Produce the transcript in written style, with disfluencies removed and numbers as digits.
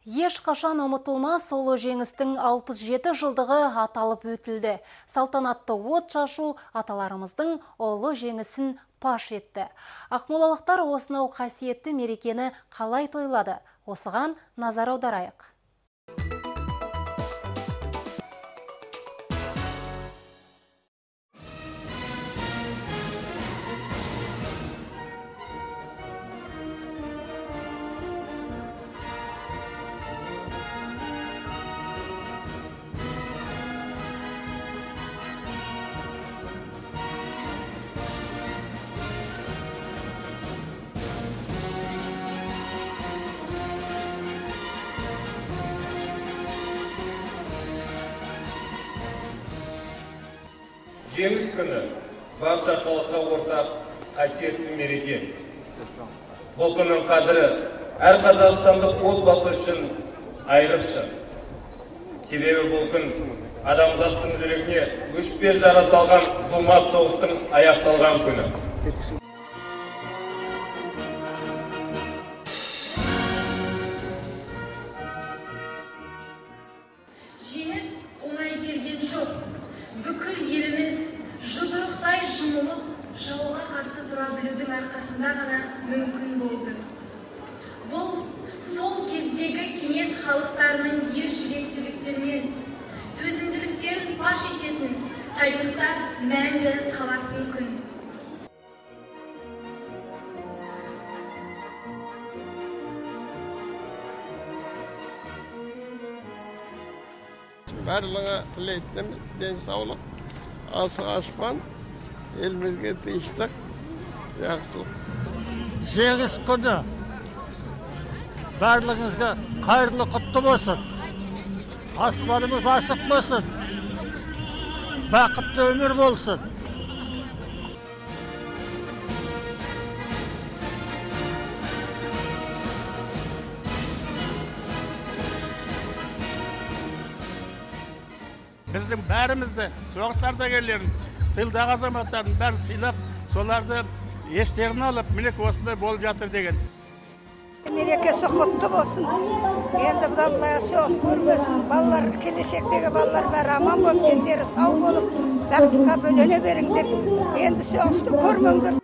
Еш қашан ұмытылмас ұлы жеңістің 67 жылдығы аталып өтілді. Салтанатты от шашу аталарымыздың ұлы жеңісін паш етті. Ақмолалықтар осынау қасиетті мерекені қалай тойлады? Осыған назар аударайық. Жеңіс күні барша халыққа ортақ қасиетті мереке. Бұл күннің қадірі әр қазақстандық отбасы үшін айрықша. Себебі бұл күн адамзаттың жүрегіне өшпес жара салған зұлмат соғыстың аяқталған күні. Жеңіс оңай келген жоқ. Бүкіл еліміз жұдырықтай жұмылып, жауға қарсы тұра білудің арқасында ғана мүмкін болды. Бұл сол кездегі кеңес халықтарының ер жүректіліктермен, төзімділіктерін паш ететін, тарихта мәңгі қалатын күн. Барлығы тілейтінім денсаулық, асық ашпан, елімізге тыныштық, жақсылық. Жеңіс күні барлығыңызға қайырлы құтты болсын. Аспанымыз ашық болсын. Бақытты өмір болсын. Біздің бәрімізді, соғыс ардагерлерін, тылдағы азаматтарын бәрін сыйлап, соларды естерін алып, мінек осындай болып жатыр деген. Мерекесі құтты болсын. Енді бұдан былай соғыс көрмесін. Балалар, келешектегі балалар бәрі аман болып, дендері сау болып, бақытқа бөлене беріңдер. Енді соғысты көрмеңдер.